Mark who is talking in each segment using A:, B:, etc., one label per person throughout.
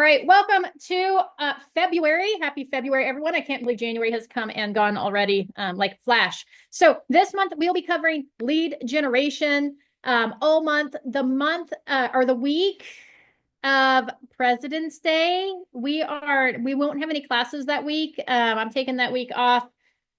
A: right, welcome to February. Happy February, everyone. I can't believe January has come and gone already, like flash. So this month we'll be covering lead generation all month. The month or the week of President's Day, we won't have any classes that week. I'm taking that week off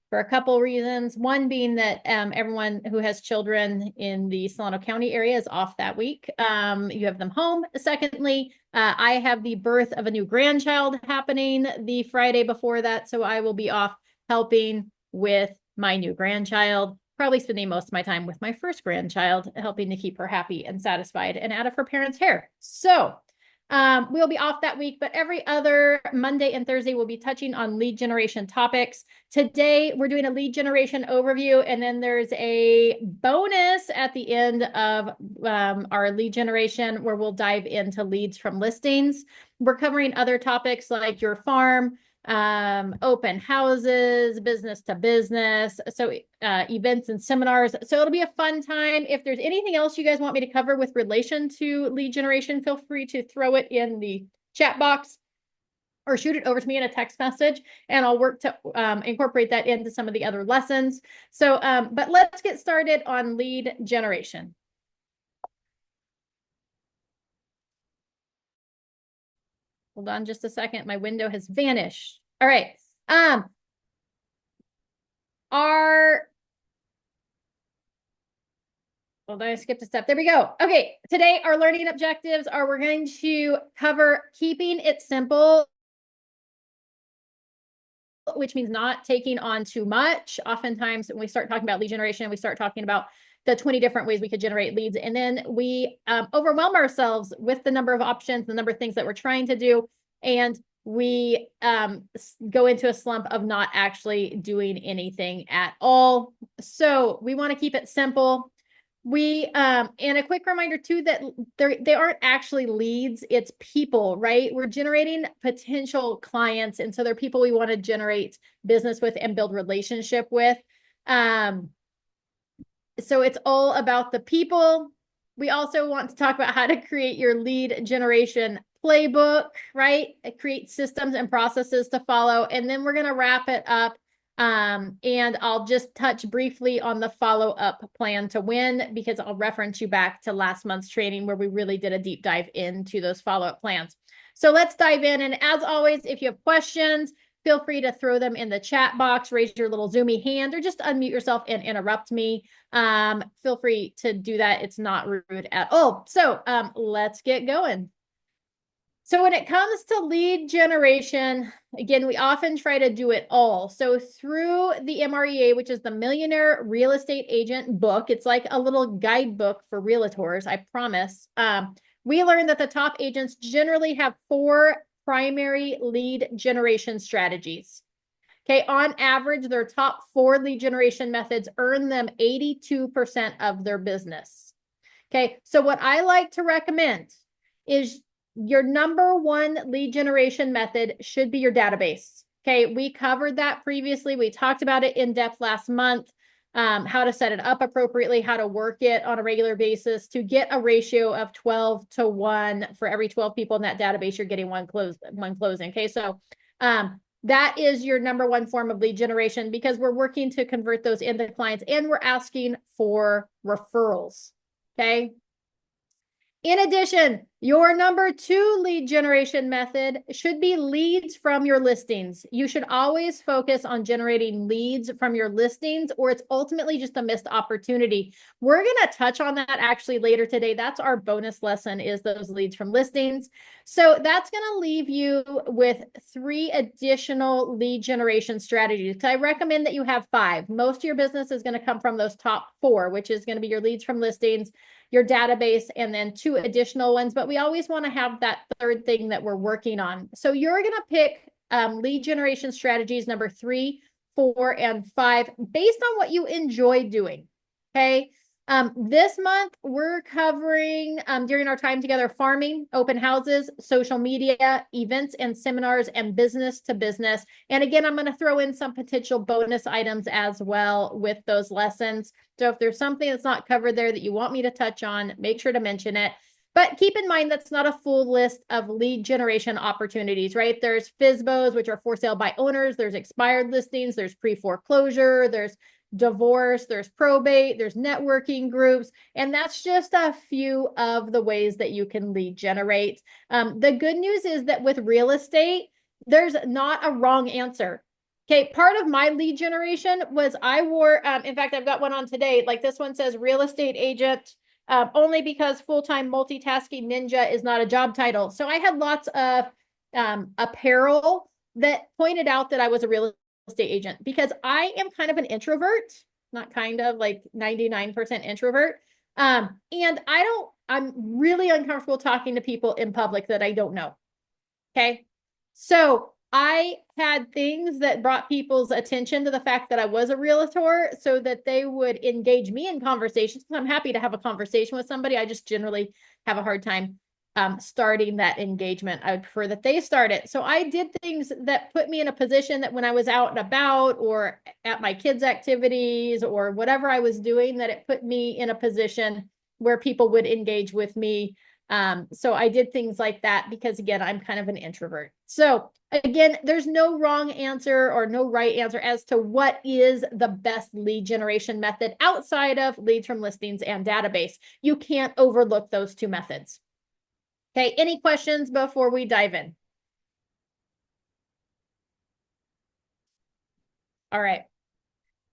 A: for a couple of reasons. One being that everyone who has children in the Solano County area is off that week. You have them home. Secondly, I have the birth of a new grandchild happening the Friday before that, so I will be off helping with my new grandchild. Probably spending most of my time with my first grandchild, helping to keep her happy and satisfied and out of her parents' hair. So we'll be off that week, but every other Monday and Thursday, we'll be touching on lead generation topics. Today, we're doing a lead generation overview, and then there's a bonus at the end of our lead generation where we'll dive into leads from listings. We're covering other topics like your farm, open houses, business to business, so events and seminars. So it'll be a fun time. If there's anything else you guys want me to cover with relation to lead generation, feel free to throw it in the chat box or shoot it over to me in a text message, and I'll work to incorporate that into some of the other lessons. So, but let's get started on lead generation. Hold on just a second. My window has vanished. All right. Hold on, I skipped a step. There we go. Okay. Today, our learning objectives are we're going to cover keeping it simple, which means not taking on too much. Oftentimes, when we start talking about lead generation, we start talking about the 20 different ways we could generate leads. And then we overwhelm ourselves with the number of options, the number of things that we're trying to do. And we go into a slump of not actually doing anything at all. So we want to keep it simple. And a quick reminder too, that they aren't actually leads, it's people, right? We're generating potential clients. And so they're people we want to generate business with and build relationship with. So it's all about the people. We also want to talk about how to create your lead generation playbook, right? Create systems and processes to follow. And then we're going to wrap it up. And I'll just touch briefly on the follow-up plan to win, because I'll reference you back to last month's training where we really did a deep dive into those follow-up plans. So let's dive in. And as always, if you have questions, feel free to throw them in the chat box, raise your little Zoomy hand, or just unmute yourself and interrupt me. Feel free to do that. It's not rude at all. So let's get going. So when it comes to lead generation, again, we often try to do it all. So through the MREA, which is the Millionaire Real Estate Agent book, it's like a little guidebook for realtors, I promise. We learned that the top agents generally have 4 primary lead generation strategies. Okay, on average, their top 4 lead generation methods earn them 82% of their business. Okay, so what I like to recommend is your number 1 lead generation method should be your database. Okay, we covered that previously. We talked about it in depth last month, how to set it up appropriately, how to work it on a regular basis to get a ratio of 12 to 1 for every 12 people in that database. You're getting one closing. Okay, so that is your number 1 form of lead generation, because we're working to convert those into clients and we're asking for referrals. Okay. In addition, your number 2 lead generation method should be leads from your listings. You should always focus on generating leads from your listings, or it's ultimately just a missed opportunity. We're going to touch on that actually later today. That's our bonus lesson, is those leads from listings. So that's going to leave you with 3 additional lead generation strategies. I recommend that you have 5. Most of your business is going to come from those top 4, which is going to be your leads from listings, your database, and then 2 additional ones. But we always want to have that 3rd thing that we're working on. So you're going to pick lead generation strategies number 3, 4, and 5 based on what you enjoy doing. Okay. This month we're covering during our time together, farming, open houses, social media, events and seminars, and business to business. And again, I'm going to throw in some potential bonus items as well with those lessons. So if there's something that's not covered there that you want me to touch on, make sure to mention it. But keep in mind, that's not a full list of lead generation opportunities, right? There's FSBOs, which are for sale by owners. There's expired listings. There's pre-foreclosure. There's divorce. There's probate. There's networking groups. And that's just a few of the ways that you can lead generate. The good news is that with real estate, there's not a wrong answer. Okay, part of my lead generation was I wore, in fact, I've got one on today. Like this one says real estate agent, only because full-time multitasking ninja is not a job title. So I had lots of apparel that pointed out that I was a real estate agent because I am kind of an introvert, not kind of, like 99% introvert. And I'm really uncomfortable talking to people in public that I don't know. Okay. So I had things that brought people's attention to the fact that I was a realtor so that they would engage me in conversations. I'm happy to have a conversation with somebody. I just generally have a hard time starting that engagement. I would prefer that they start it. So I did things that put me in a position that when I was out and about or at my kids' activities or whatever I was doing, that it put me in a position where people would engage with me. So I did things like that because, again, I'm kind of an introvert. So again, there's no wrong answer or no right answer as to what is the best lead generation method outside of leads from listings and database. You can't overlook those two methods. Okay, any questions before we dive in? All right.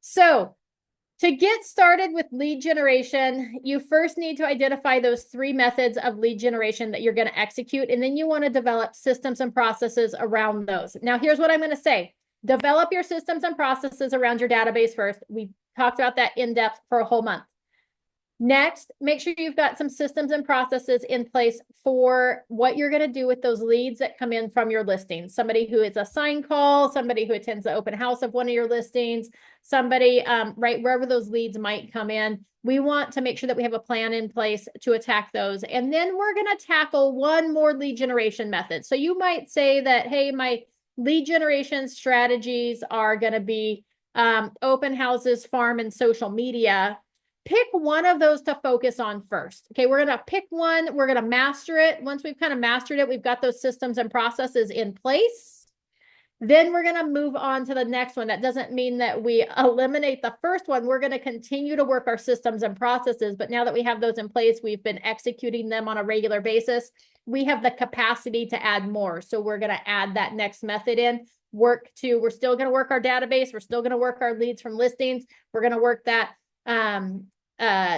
A: So to get started with lead generation, you first need to identify those three methods of lead generation that you're going to execute, and then you want to develop systems and processes around those. Now, here's what I'm going to say. Develop your systems and processes around your database first. We talked about that in depth for a whole month. Next, make sure you've got some systems and processes in place for what you're going to do with those leads that come in from your listings. Somebody who is a sign call, somebody who attends the open house of one of your listings, somebody, right, wherever those leads might come in. We want to make sure that we have a plan in place to attack those. And then we're going to tackle one more lead generation method. So you might say that, hey, my lead generation strategies are going to be open houses, farm, and social media. Pick one of those to focus on first. Okay, we're going to pick one. We're going to master it. Once we've kind of mastered it, we've got those systems and processes in place. Then we're going to move on to the next one. That doesn't mean that we eliminate the first one. We're going to continue to work our systems and processes. But now that we have those in place, we've been executing them on a regular basis. We have the capacity to add more. So we're going to add that next method in. We're still going to work our database. We're still going to work our leads from listings. We're going to work that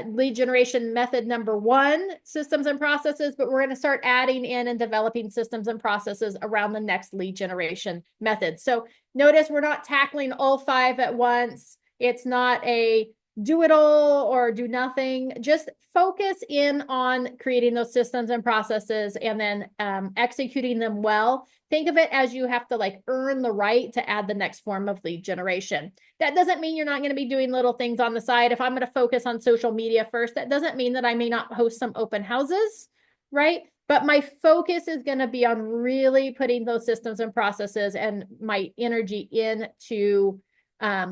A: lead generation method number one, systems and processes, but we're going to start adding in and developing systems and processes around the next lead generation method. So notice we're not tackling all five at once. It's not a do it all or do nothing. Just focus in on creating those systems and processes and then executing them well. Think of it as you have to like earn the right to add the next form of lead generation. That doesn't mean you're not going to be doing little things on the side. If I'm going to focus on social media first, that doesn't mean that I may not host some open houses, right? But my focus is going to be on really putting those systems and processes and my energy into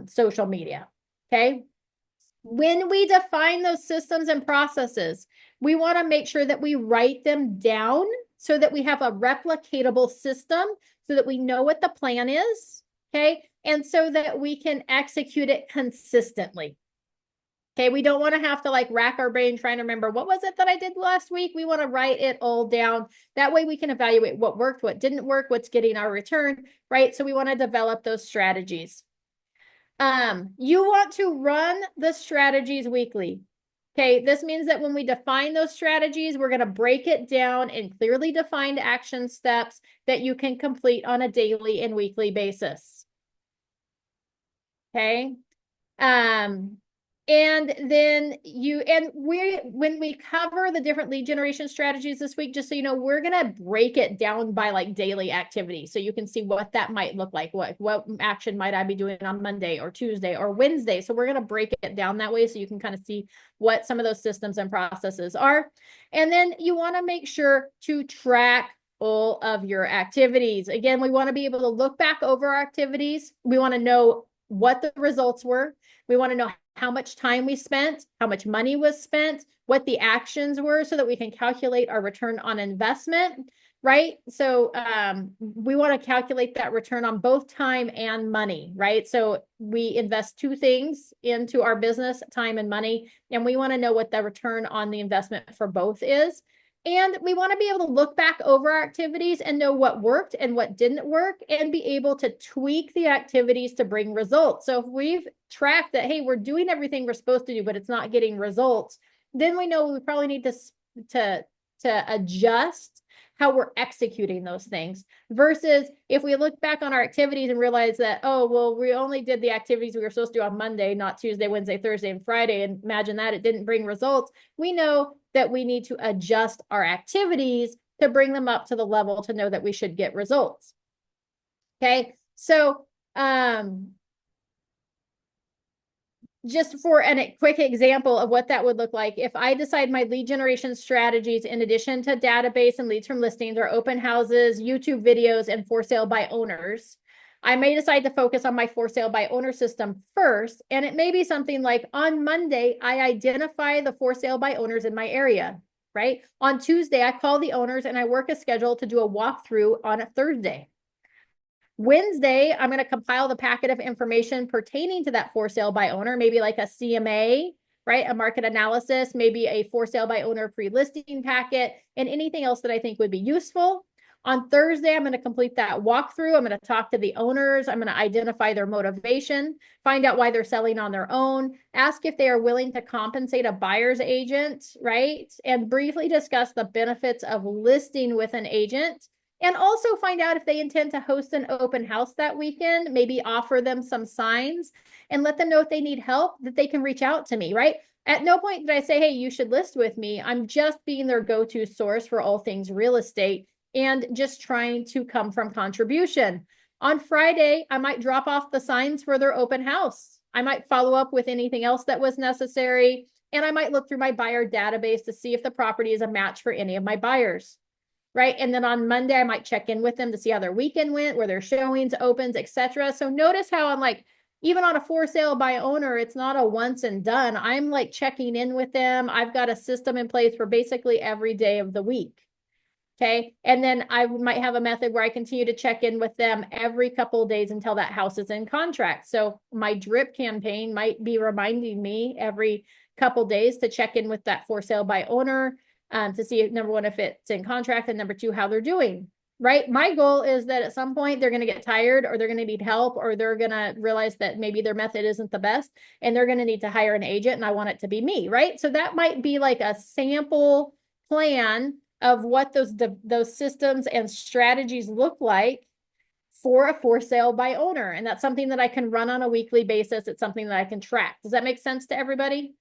A: social media. Okay. When we define those systems and processes, we want to make sure that we write them down so that we have a replicatable system so that we know what the plan is, okay? And so that we can execute it consistently. Okay, we don't want to have to like rack our brain trying to remember what was it that I did last week. We want to write it all down. That way we can evaluate what worked, what didn't work, what's getting our return, right? So we want to develop those strategies. You want to run the strategies weekly. Okay, this means that when we define those strategies, we're going to break it down in clearly defined action steps that you can complete on a daily and weekly basis. Okay. And then when we cover the different lead generation strategies this week, just so you know, we're going to break it down by like daily activity. So you can see what that might look like. What action might I be doing on Monday or Tuesday or Wednesday? So we're going to break it down that way so you can kind of see what some of those systems and processes are. And then you want to make sure to track all of your activities. Again, we want to be able to look back over our activities. We want to know what the results were. We want to know how much time we spent, how much money was spent, what the actions were so that we can calculate our return on investment, right? So we want to calculate that return on both time and money, right? So we invest two things into our business, time and money, and we want to know what the return on the investment for both is. And we want to be able to look back over our activities and know what worked and what didn't work and be able to tweak the activities to bring results. So if we've tracked that, hey, we're doing everything we're supposed to do, but it's not getting results, then we know we probably need to adjust how we're executing those things versus if we look back on our activities and realize that, oh, well, we only did the activities we were supposed to do on Monday, not Tuesday, Wednesday, Thursday, and Friday. And imagine that it didn't bring results. We know that we need to adjust our activities to bring them up to the level to know that we should get results. Okay. So, just for a quick example of what that would look like, if I decide my lead generation strategies, in addition to database and leads from listings, are open houses, YouTube videos, and for sale by owners, I may decide to focus on my for sale by owner system first. And it may be something like on Monday, I identify the for sale by owners in my area, right? On Tuesday, I call the owners and I work a schedule to do a walkthrough on a Thursday. Wednesday, I'm going to compile the packet of information pertaining to that for sale by owner, maybe like a CMA, right? A market analysis, maybe a for sale by owner pre-listing packet, and anything else that I think would be useful. On Thursday, I'm going to complete that walkthrough. I'm going to talk to the owners. I'm going to identify their motivation, find out why they're selling on their own, ask if they are willing to compensate a buyer's agent, right? And briefly discuss the benefits of listing with an agent. And also find out if they intend to host an open house that weekend, maybe offer them some signs and let them know if they need help, that they can reach out to me, right? At no point did I say, hey, you should list with me. I'm just being their go-to source for all things real estate and just trying to come from contribution. On Friday, I might drop off the signs for their open house. I might follow up with anything else that was necessary. And I might look through my buyer database to see if the property is a match for any of my buyers. Right. And then on Monday, I might check in with them to see how their weekend went, where their showings, opens, etc. So notice how I'm like, even on a for sale by owner, it's not a once and done. I'm like checking in with them. I've got a system in place for basically every day of the week. Okay. And then I might have a method where I continue to check in with them every couple of days until that house is in contract. So my drip campaign might be reminding me every couple of days to check in with that for sale by owner. To see if, number one, if it's in contract, and number two, how they're doing, right? My goal is that at some point they're going to get tired, or they're going to need help, or they're going to realize that maybe their method isn't the best and they're going to need to hire an agent, and I want it to be me, right? So that might be like a sample plan of what those systems and strategies look like for a for sale by owner. And that's something that I can run on a weekly basis. It's something that I can track. Does that make sense to everybody?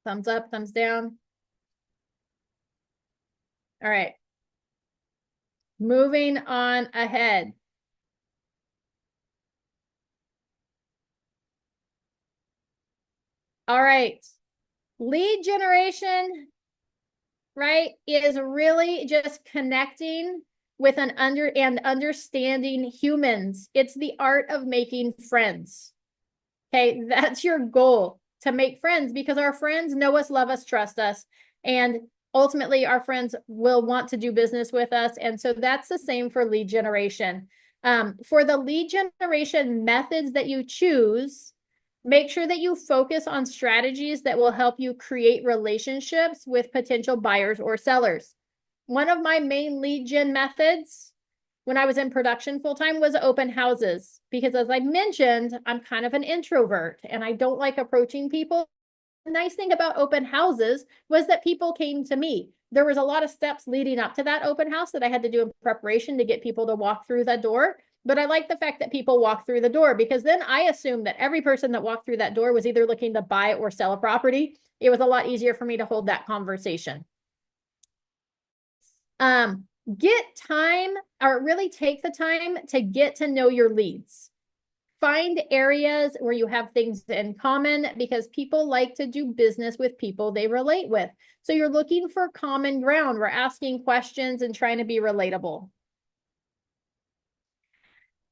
A: Thumbs up, thumbs down. All right. Moving on ahead. All right. Lead generation, right, is really just connecting with understanding humans. It's the art of making friends. Okay, that's your goal, to make friends, because our friends know us, love us, trust us, and ultimately our friends will want to do business with us. And so that's the same for lead generation. For the lead generation methods that you choose, make sure that you focus on strategies that will help you create relationships with potential buyers or sellers. One of my main lead gen methods when I was in production full-time was open houses, because as I mentioned, I'm kind of an introvert and I don't like approaching people. The nice thing about open houses was that people came to me. There was a lot of steps leading up to that open house that I had to do in preparation to get people to walk through the door. But I like the fact that people walk through the door, because then I assumed that every person that walked through that door was either looking to buy or sell a property. It was a lot easier for me to hold that conversation. Get time, or really take the time to get to know your leads. Find areas where you have things in common, because people like to do business with people they relate with. So you're looking for common ground. We're asking questions and trying to be relatable.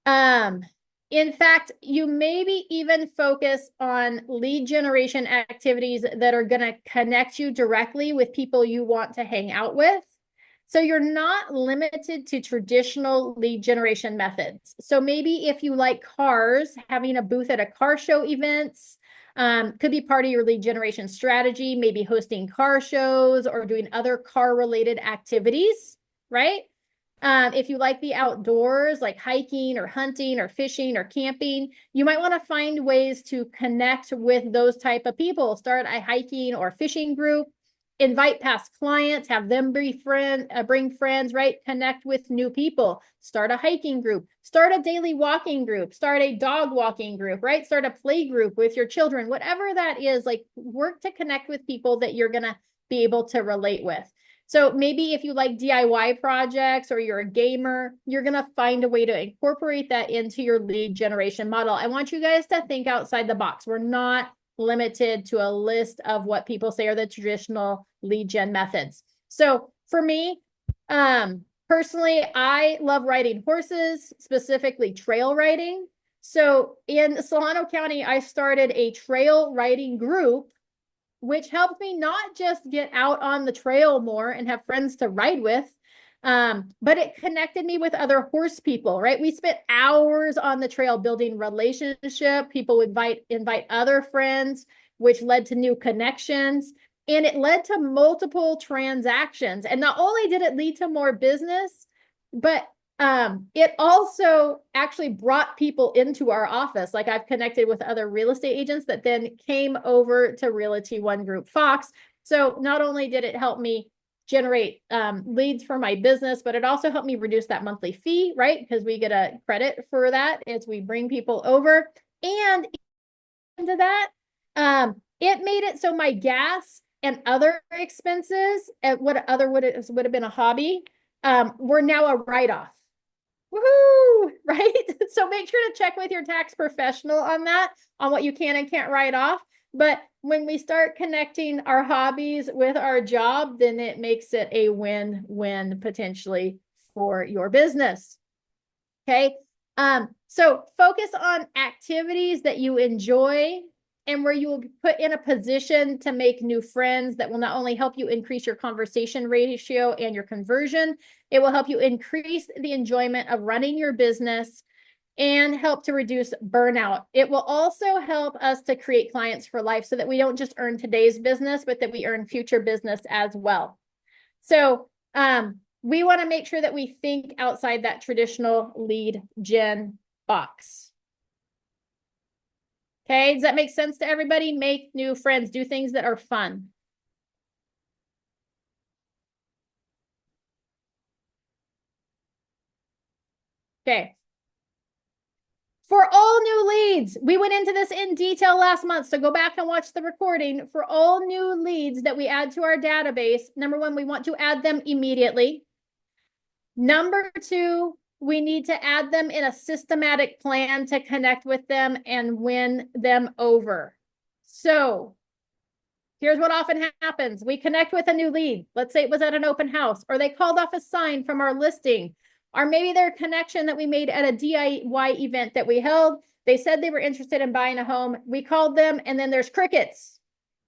A: In fact, you maybe even focus on lead generation activities that are going to connect you directly with people you want to hang out with. So you're not limited to traditional lead generation methods. So maybe if you like cars, having a booth at a car show events could be part of your lead generation strategy, maybe hosting car shows or doing other car related activities, right? If you like the outdoors, like hiking or hunting or fishing or camping, you might want to find ways to connect with those type of people. Start a hiking or fishing group, invite past clients, have them bring friends, right? Connect with new people, start a hiking group, start a daily walking group, start a dog walking group, right? Start a play group with your children, whatever that is, like work to connect with people that you're going to be able to relate with. So maybe if you like DIY projects or you're a gamer, you're going to find a way to incorporate that into your lead generation model. I want you guys to think outside the box. We're not limited to a list of what people say are the traditional lead gen methods. So for me, personally, I love riding horses, specifically trail riding. So in Solano County, I started a trail riding group, which helped me not just get out on the trail more and have friends to ride with, but it connected me with other horse people, right? We spent hours on the trail building relationship. People would invite other friends, which led to new connections. And it led to multiple transactions. And not only did it lead to more business, but it also actually brought people into our office. Like I've connected with other real estate agents that then came over to Realty One Group Fox. So not only did it help me generate leads for my business, but it also helped me reduce that monthly fee, right? Because we get a credit for that as we bring people over. And into that, it made it so my gas and other expenses, what other would have been a hobby, were now a write-off. Woohoo! Right? So make sure to check with your tax professional on that, on what you can and can't write off. But when we start connecting our hobbies with our job, then it makes it a win-win potentially for your business. Okay. So focus on activities that you enjoy and where you will be put in a position to make new friends that will not only help you increase your conversation ratio and your conversion, it will help you increase the enjoyment of running your business and help to reduce burnout. It will also help us to create clients for life so that we don't just earn today's business, but that we earn future business as well. So, we want to make sure that we think outside that traditional lead gen box. Okay, does that make sense to everybody? Make new friends, do things that are fun. Okay. For all new leads, we went into this in detail last month, so go back and watch the recording. For all new leads that we add to our database, number one, we want to add them immediately. Number two, we need to add them in a systematic plan to connect with them and win them over. So here's what often happens. We connect with a new lead. Let's say it was at an open house, or they called off a sign from our listing, or maybe their connection that we made at a DIY event that we held. They said they were interested in buying a home. We called them, and then there's crickets.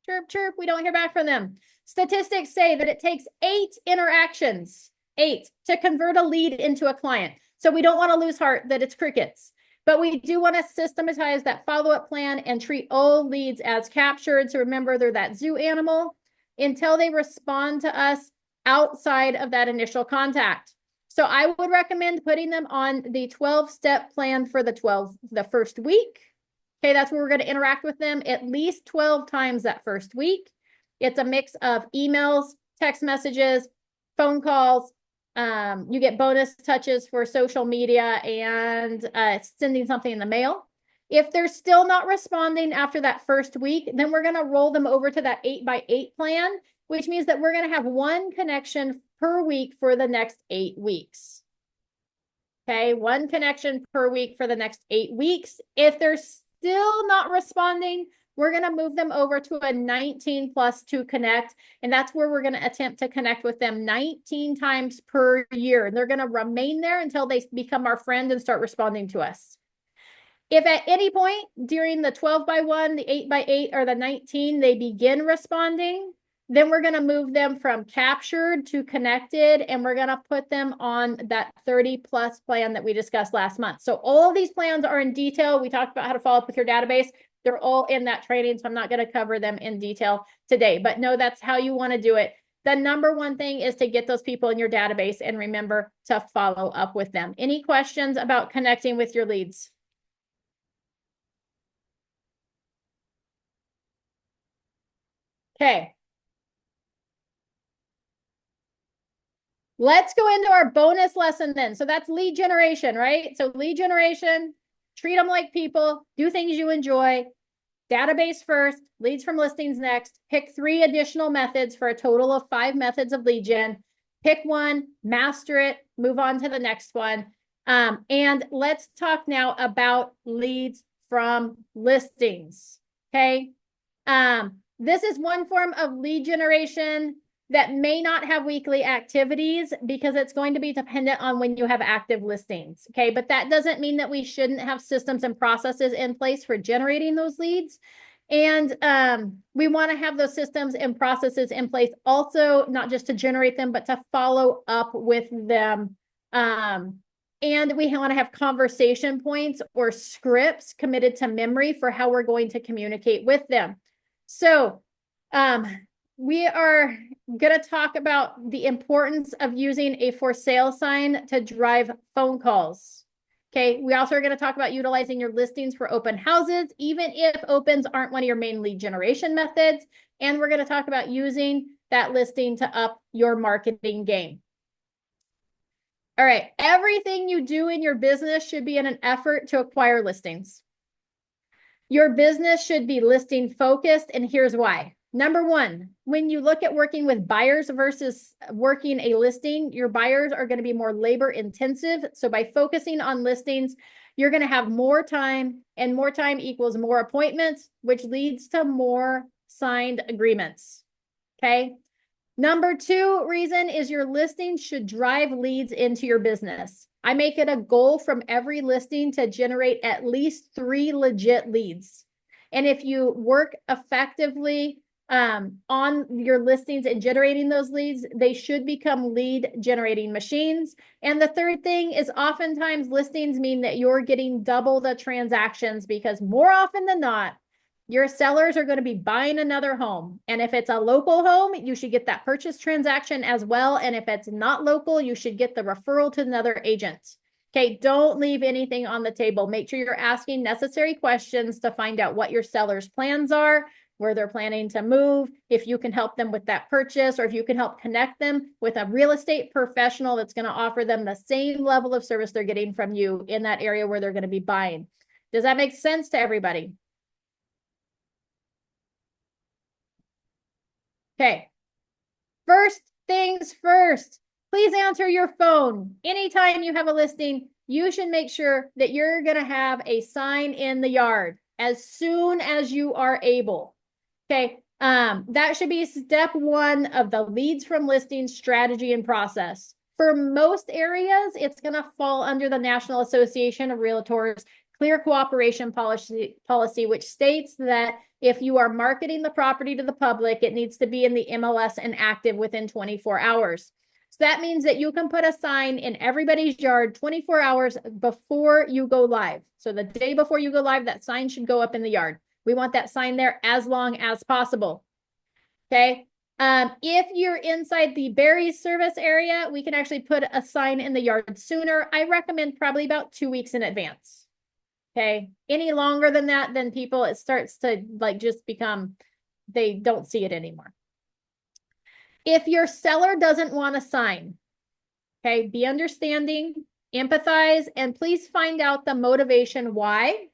A: Chirp, chirp. We don't hear back from them. Statistics say that it takes 8 interactions, 8, to convert a lead into a client. So we don't want to lose heart that it's crickets. But we do want to systematize that follow-up plan and treat all leads as captured. So remember, they're that zoo animal until they respond to us outside of that initial contact. So I would recommend putting them on the 12-step plan for the first week. Okay, that's where we're going to interact with them at least 12 times that first week. It's a mix of emails, text messages, phone calls. You get bonus touches for social media and sending something in the mail. If they're still not responding after that first week, then we're going to roll them over to that 8x8 plan, which means that we're going to have 1 connection per week for the next 8 weeks. Okay, 1 connection per week for the next 8 weeks. If they're still not responding, we're going to move them over to a 19 plus to connect. And that's where we're going to attempt to connect with them 19 times per year. And they're going to remain there until they become our friend and start responding to us. If at any point during the 12 by 1, the 8 by 8, or the 19, they begin responding, then we're going to move them from captured to connected, and we're going to put them on that 30 plus plan that we discussed last month. So all of these plans are in detail. We talked about how to follow up with your database. They're all in that training, so I'm not going to cover them in detail today, but no, that's how you want to do it. The number one thing is to get those people in your database and remember to follow up with them. Any questions about connecting with your leads? Okay. Let's go into our bonus lesson then. So that's lead generation, right? So lead generation, treat them like people, do things you enjoy, database first, leads from listings next, pick 3 additional methods for a total of 5 methods of lead gen. Pick one, master it, move on to the next one. And let's talk now about leads from listings, okay? This is one form of lead generation that may not have weekly activities because it's going to be dependent on when you have active listings. Okay, but that doesn't mean that we shouldn't have systems and processes in place for generating those leads. And we want to have those systems and processes in place also, not just to generate them, but to follow up with them. And we want to have conversation points or scripts committed to memory for how we're going to communicate with them. So, we are going to talk about the importance of using a for sale sign to drive phone calls. Okay. We also are going to talk about utilizing your listings for open houses, even if opens aren't one of your main lead generation methods. And we're going to talk about using that listing to up your marketing game. All right. Everything you do in your business should be in an effort to acquire listings. Your business should be listing focused, and here's why. Number one, when you look at working with buyers versus working a listing, your buyers are going to be more labor intensive. So by focusing on listings, you're going to have more time, and more time equals more appointments, which leads to more signed agreements. Okay. Number 2 reason is your listing should drive leads into your business. I make it a goal from every listing to generate at least 3 legit leads. And if you work effectively on your listings and generating those leads, they should become lead generating machines. And the third thing is oftentimes listings mean that you're getting double the transactions because more often than not, your sellers are going to be buying another home. And if it's a local home, you should get that purchase transaction as well. And if it's not local, you should get the referral to another agent. Okay, don't leave anything on the table. Make sure you're asking necessary questions to find out what your seller's plans are, where they're planning to move, if you can help them with that purchase, or if you can help connect them with a real estate professional that's going to offer them the same level of service they're getting from you in that area where they're going to be buying. Does that make sense to everybody? Okay. First things first, please answer your phone. Anytime you have a listing, you should make sure that you're going to have a sign in the yard as soon as you are able. Okay. That should be step 1 of the leads from listings strategy and process. For most areas, it's going to fall under the National Association of Realtors Clear Cooperation policy, which states that if you are marketing the property to the public, it needs to be in the MLS and active within 24 hours. So that means that you can put a sign in everybody's yard 24 hours before you go live. So the day before you go live, that sign should go up in the yard. We want that sign there as long as possible. Okay. If you're inside the berries service area, we can actually put a sign in the yard sooner. I recommend probably about 2 weeks in advance. Okay. Any longer than that, then people, it starts to like just become, they don't see it anymore. If your seller doesn't want a sign, okay, be understanding, empathize, and please find out the motivation why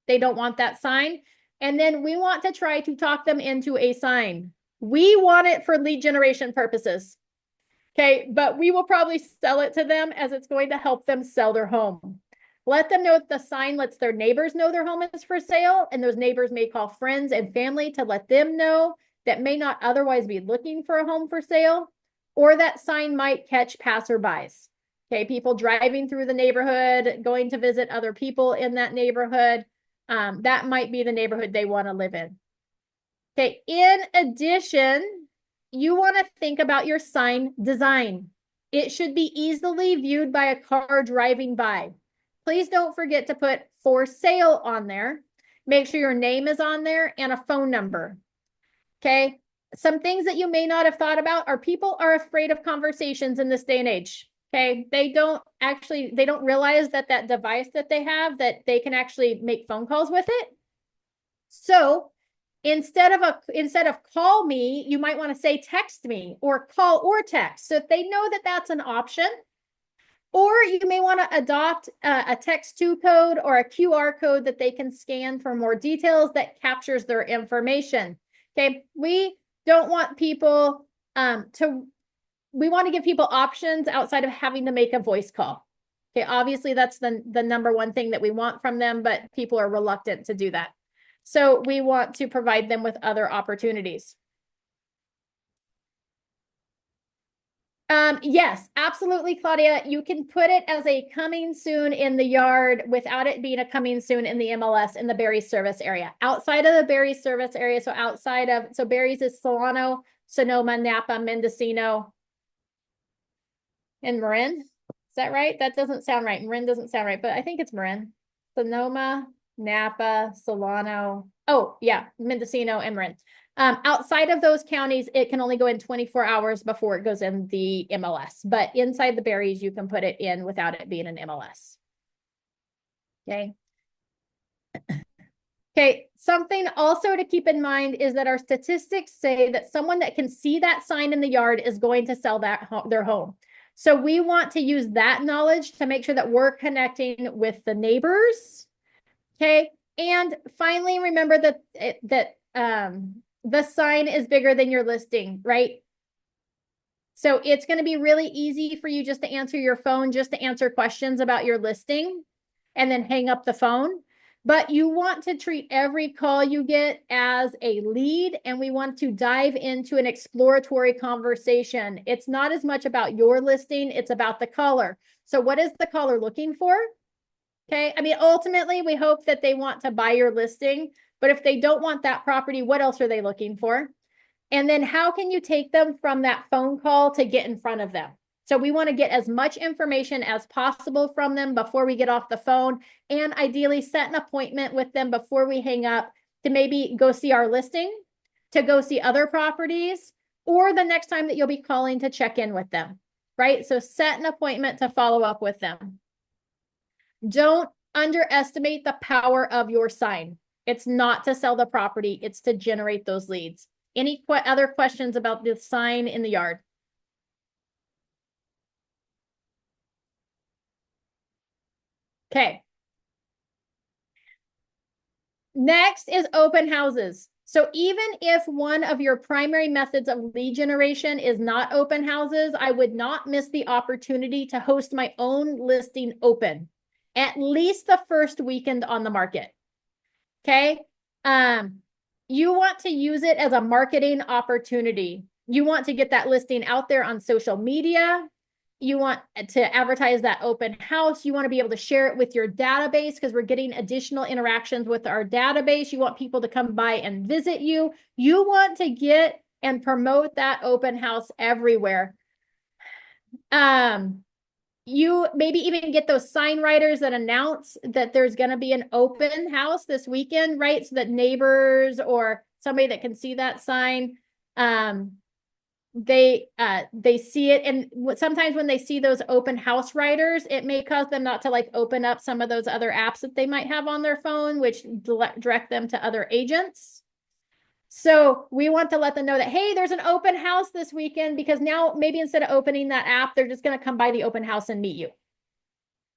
A: they don't want that sign. And then we want to try to talk them into a sign. We want it for lead generation purposes. Okay, but we will probably sell it to them as it's going to help them sell their home. Let them know that the sign lets their neighbors know their home is for sale, and those neighbors may call friends and family to let them know that may not otherwise be looking for a home for sale, or that sign might catch passerbys. Okay, people driving through the neighborhood, going to visit other people in that neighborhood. That might be the neighborhood they want to live in. Okay, in addition, you want to think about your sign design. It should be easily viewed by a car driving by. Please don't forget to put for sale on there. Make sure your name is on there and a phone number. Okay, some things that you may not have thought about are people are afraid of conversations in this day and age. Okay, they don't realize that that device that they have, that they can actually make phone calls with it. So instead of call me, you might want to say text me, or call or text. So if they know that that's an option, or you may want to adopt a text to code or a QR code that they can scan for more details that captures their information. Okay, we don't want people we want to give people options outside of having to make a voice call. Okay, obviously that's the number one thing that we want from them, but people are reluctant to do that. So we want to provide them with other opportunities. Yes, absolutely, Claudia. You can put it as a coming soon in the yard without it being a coming soon in the MLS in the Berries service area. Outside of the Berries service area, so Berries is Solano, Sonoma, Napa, Mendocino, and Marin. Is that right? That doesn't sound right. Marin doesn't sound right, but I think it's Marin. Sonoma, Napa, Solano. Oh, yeah, Mendocino and Marin. Outside of those counties, it can only go in 24 hours before it goes in the MLS. But inside the Berries, you can put it in without it being an MLS. Okay. Okay, something also to keep in mind is that our statistics say that someone that can see that sign in the yard is going to sell their home. So we want to use that knowledge to make sure that we're connecting with the neighbors. Okay, and finally, remember that the sign is bigger than your listing, right? So it's going to be really easy for you just to answer your phone, just to answer questions about your listing and then hang up the phone. But you want to treat every call you get as a lead, and we want to dive into an exploratory conversation. It's not as much about your listing, it's about the caller. So what is the caller looking for? Okay, I mean, ultimately, we hope that they want to buy your listing, but if they don't want that property, what else are they looking for? And then how can you take them from that phone call to get in front of them? So we want to get as much information as possible from them before we get off the phone, and ideally set an appointment with them before we hang up to maybe go see our listing, to go see other properties, or the next time that you'll be calling to check in with them, right? So set an appointment to follow up with them. Don't underestimate the power of your sign. It's not to sell the property, it's to generate those leads. Any other questions about the sign in the yard? Okay. Next is open houses. So even if one of your primary methods of lead generation is not open houses, I would not miss the opportunity to host my own listing open, at least the first weekend on the market. Okay. You want to use it as a marketing opportunity. You want to get that listing out there on social media. You want to advertise that open house. You want to be able to share it with your database because we're getting additional interactions with our database. You want people to come by and visit you. You want to get and promote that open house everywhere. You maybe even get those sign writers that announce that there's going to be an open house this weekend, right? So that neighbors or somebody that can see that sign, they see it. And sometimes when they see those open house writers, it may cause them not to like open up some of those other apps that they might have on their phone, which direct them to other agents. So we want to let them know that, hey, there's an open house this weekend, because now maybe instead of opening that app, they're just going to come by the open house and meet you.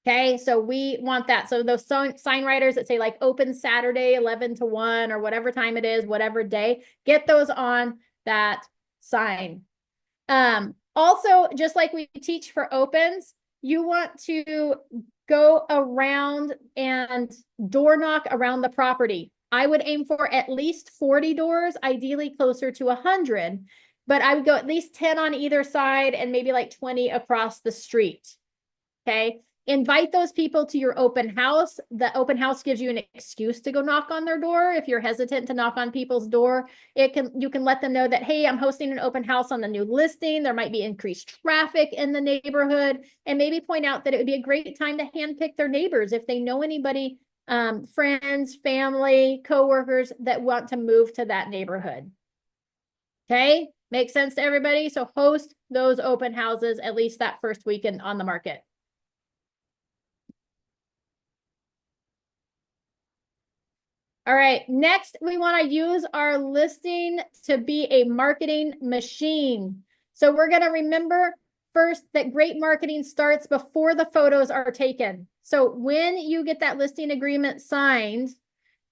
A: Okay, so we want that. So those sign writers that say like open Saturday, 11 to 1 or whatever time it is, whatever day, get those on that sign. Also, just like we teach for opens, you want to go around and door knock around the property. I would aim for at least 40 doors, ideally closer to 100, but I would go at least 10 on either side and maybe like 20 across the street. Okay. Invite those people to your open house. The open house gives you an excuse to go knock on their door. If you're hesitant to knock on people's door, you can let them know that, hey, I'm hosting an open house on the new listing. There might be increased traffic in the neighborhood, and maybe point out that it would be a great time to handpick their neighbors if they know anybody, friends, family, coworkers that want to move to that neighborhood. Okay, makes sense to everybody. So host those open houses at least that first weekend on the market. All right, next we want to use our listing to be a marketing machine. So we're going to remember first that great marketing starts before the photos are taken. So when you get that listing agreement signed,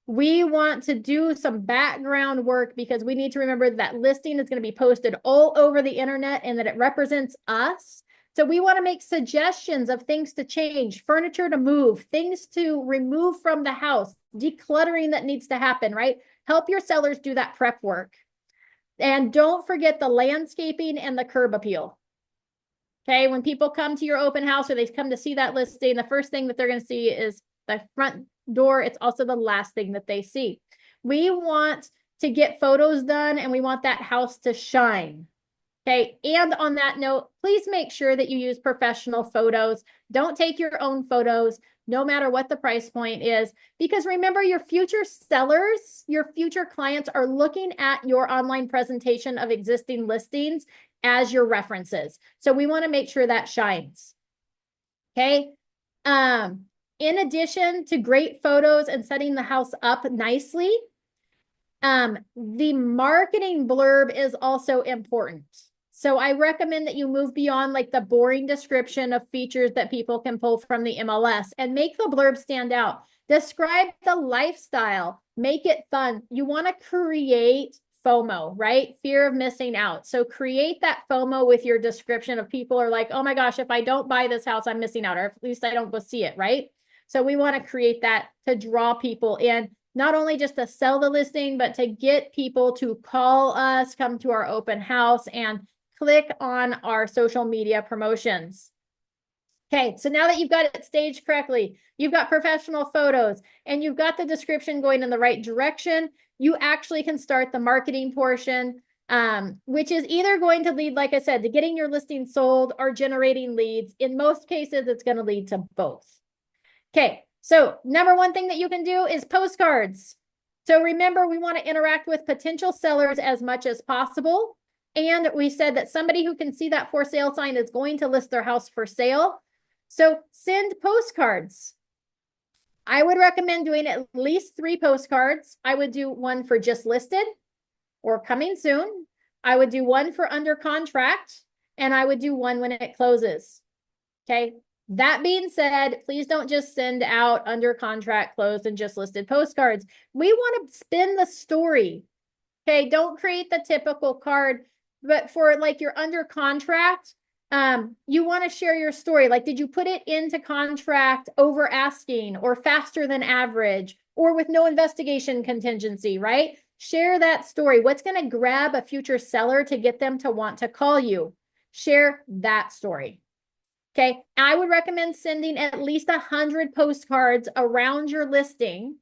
A: we want to do some background work because we need to remember that listing is going to be posted all over the internet and that it represents us. So we want to make suggestions of things to change, furniture to move, things to remove from the house, decluttering that needs to happen, right? Help your sellers do that prep work. And don't forget the landscaping and the curb appeal. Okay, when people come to your open house or they come to see that listing, the first thing that they're going to see is the front door. It's also the last thing that they see. We want to get photos done and we want that house to shine. Okay, and on that note, please make sure that you use professional photos. Don't take your own photos, no matter what the price point is, because remember, your future sellers, your future clients are looking at your online presentation of existing listings as your references. So we want to make sure that shines. Okay. In addition to great photos and setting the house up nicely, the marketing blurb is also important. So I recommend that you move beyond like the boring description of features that people can pull from the MLS and make the blurb stand out. Describe the lifestyle, make it fun. You want to create FOMO, right? Fear of missing out. So create that FOMO with your description of people are like, oh my gosh, if I don't buy this house, I'm missing out, or at least I don't go see it, right? So we want to create that to draw people in, not only just to sell the listing, but to get people to call us, come to our open house, and click on our social media promotions. Okay, so now that you've got it staged correctly, you've got professional photos, and you've got the description going in the right direction, you actually can start the marketing portion, which is either going to lead, like I said, to getting your listing sold or generating leads. In most cases, it's going to lead to both. Okay, so number one thing that you can do is postcards. So remember, we want to interact with potential sellers as much as possible. And we said that somebody who can see that for sale sign is going to list their house for sale. So send postcards. I would recommend doing at least 3 postcards. I would do one for just listed or coming soon. I would do one for under contract, and I would do one when it closes. Okay. That being said, please don't just send out under contract, closed, and just listed postcards. We want to spin the story. Okay. Don't create the typical card, but for like your under contract, you want to share your story. Like, did you put it into contract over asking or faster than average or with no investigation contingency, right? Share that story. What's going to grab a future seller to get them to want to call you? Share that story. Okay. I would recommend sending at least 100 postcards around your listing,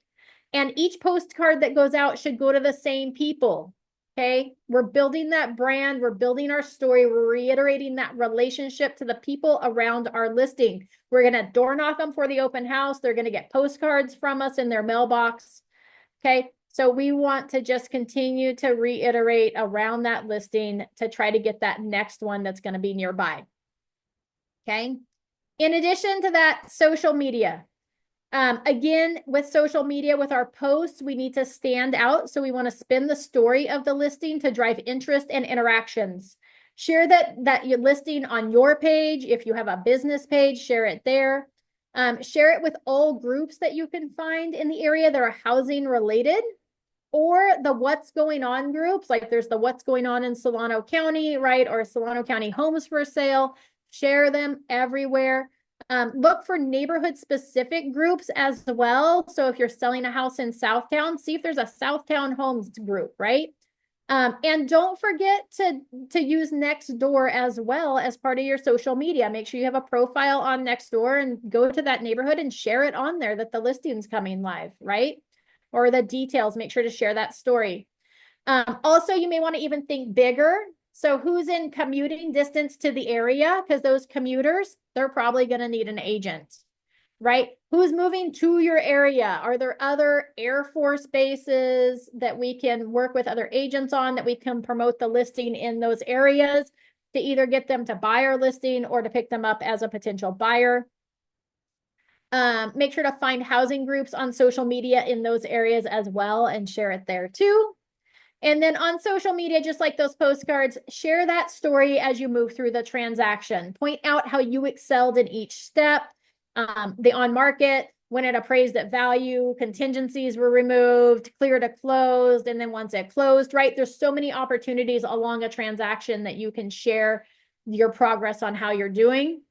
A: and each postcard that goes out should go to the same people. Okay. We're building that brand. We're building our story. We're reiterating that relationship to the people around our listing. We're going to door knock them for the open house. They're going to get postcards from us in their mailbox. Okay. So we want to just continue to reiterate around that listing to try to get that next one that's going to be nearby. Okay. In addition to that, social media. Again, with social media, with our posts, we need to stand out. So we want to spin the story of the listing to drive interest and interactions. Share that your listing on your page. If you have a business page, share it there. Share it with all groups that you can find in the area that are housing related, or the what's going on groups. Like there's the what's going on in Solano County, right? Or Solano County homes for sale. Share them everywhere. Look for neighborhood specific groups as well. So if you're selling a house in Southtown, see if there's a Southtown Homes group, right? And don't forget to use Nextdoor as well as part of your social media. Make sure you have a profile on Nextdoor and go to that neighborhood and share it on there that the listing's coming live, right? Or the details, make sure to share that story. Also, you may want to even think bigger. So who's in commuting distance to the area? Because those commuters, they're probably going to need an agent, right? Who's moving to your area? Are there other Air Force bases that we can work with other agents on that we can promote the listing in those areas to either get them to buy our listing or to pick them up as a potential buyer? Make sure to find housing groups on social media in those areas as well and share it there too. And then on social media, just like those postcards, share that story as you move through the transaction. Point out how you excelled in each step. The on market, when it appraised at value, contingencies were removed, clear to closed, and then once it closed, right? There's so many opportunities along a transaction that you can share your progress on how you're doing.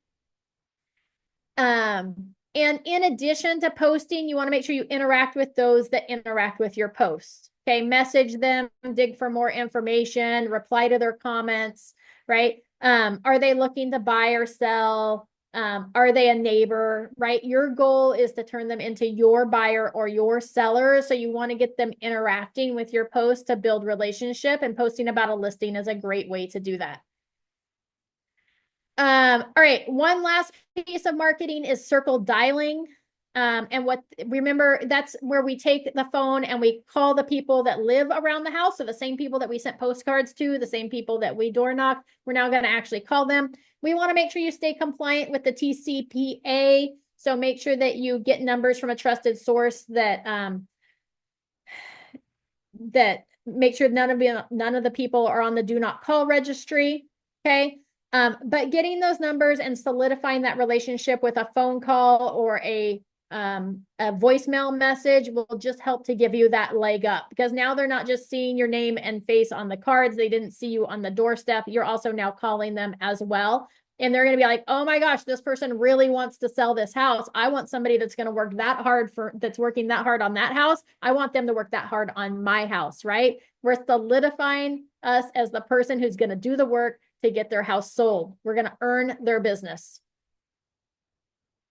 A: And in addition to posting, you want to make sure you interact with those that interact with your posts. Okay, message them, dig for more information, reply to their comments, right? Are they looking to buy or sell? Are they a neighbor, right? Your goal is to turn them into your buyer or your seller. So you want to get them interacting with your post to build relationship, and posting about a listing is a great way to do that. All right, one last piece of marketing is circle dialing. And remember, that's where we take the phone and we call the people that live around the house. So the same people that we sent postcards to, the same people that we door knock, we're now going to actually call them. We want to make sure you stay compliant with the TCPA. So make sure that you get numbers from a trusted source that make sure none of the people are on the do not call registry. Okay. But getting those numbers and solidifying that relationship with a phone call or a voicemail message will just help to give you that leg up, because now they're not just seeing your name and face on the cards. They didn't see you on the doorstep. You're also now calling them as well. And they're going to be like, oh my gosh, this person really wants to sell this house. I want somebody that's going to work that hard that's working that hard on that house. I want them to work that hard on my house, right? We're solidifying us as the person who's going to do the work to get their house sold. We're going to earn their business.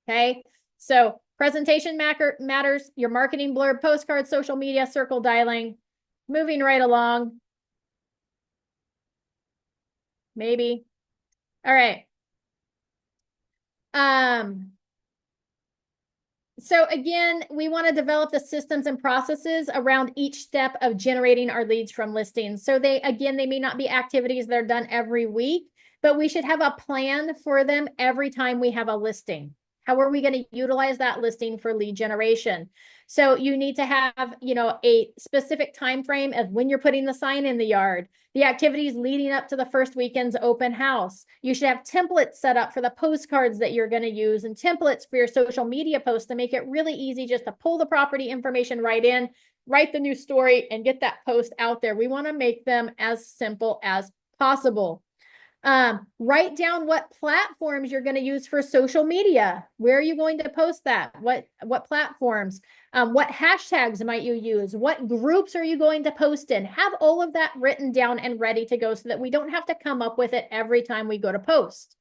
A: Okay. So presentation matters, your marketing blurb, postcard, social media, circle dialing. Moving right along. Maybe. All right. So again, we want to develop the systems and processes around each step of generating our leads from listings. So they may not be activities that are done every week, but we should have a plan for them every time we have a listing. How are we going to utilize that listing for lead generation? So you need to have, a specific time frame of when you're putting the sign in the yard, the activities leading up to the first weekend's open house. You should have templates set up for the postcards that you're going to use, and templates for your social media posts to make it really easy just to pull the property information right in, write the new story, and get that post out there. We want to make them as simple as possible. Write down what platforms you're going to use for social media. Where are you going to post that? What platforms? What hashtags might you use? What groups are you going to post in? Have all of that written down and ready to go so that we don't have to come up with it every time we go to post.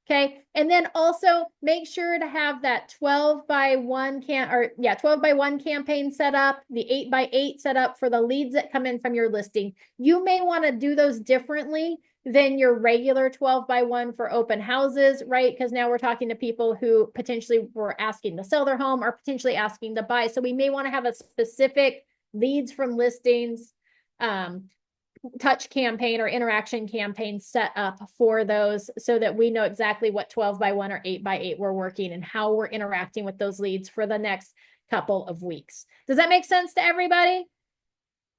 A: Okay. And then also make sure to have that 12 by 1 campaign set up, the 8 by 8 set up for the leads that come in from your listing. You may want to do those differently than your regular 12 by 1 for open houses, right? Because now we're talking to people who potentially were asking to sell their home or potentially asking to buy. So we may want to have a specific leads from listings touch campaign or interaction campaign set up for those, so that we know exactly what 12 by 1 or 8 by 8 we're working and how we're interacting with those leads for the next couple of weeks. Does that make sense to everybody?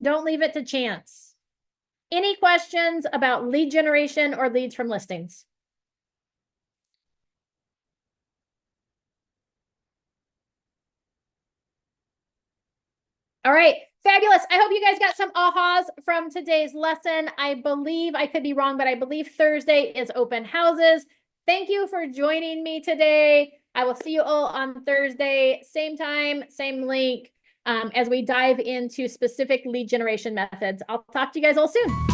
A: Don't leave it to chance. Any questions about lead generation or leads from listings? All right, fabulous. I hope you guys got some ahas from today's lesson. I believe, I could be wrong, but I believe Thursday is open houses. Thank you for joining me today. I will see you all on Thursday, same time, same link, as we dive into specific lead generation methods. I'll talk to you guys all soon.